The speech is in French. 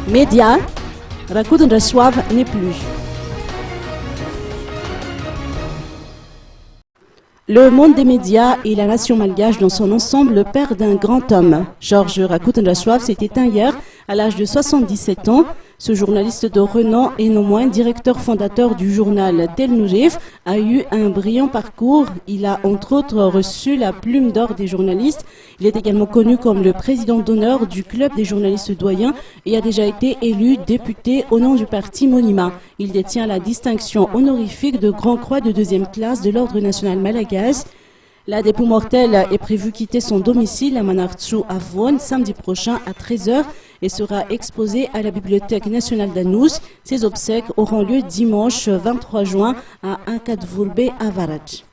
Média, Rakout Ndrasoave n'est plus. Le monde des médias et la nation malgache dans son ensemble perdent un grand homme. Georges Rakout Ndrasoave s'est éteint hier à l'âge de 77 ans. Ce journaliste de renom et non moins directeur fondateur du journal Tel Nourif a eu un brillant parcours. Il a entre autres reçu la Plume d'or des journalistes. Il est également connu comme le président d'honneur du club des journalistes doyens et a déjà été élu député au nom du parti Monima. Il détient la distinction honorifique de Grand Croix de deuxième classe de l'Ordre national malagasy. La dépôt mortel est prévu quitter son domicile à Manartsu à Vaughan samedi prochain à 13h et sera exposé à la Bibliothèque nationale d'Anous. Ses obsèques auront lieu dimanche 23 juin à Ankadvourbe à Varaj.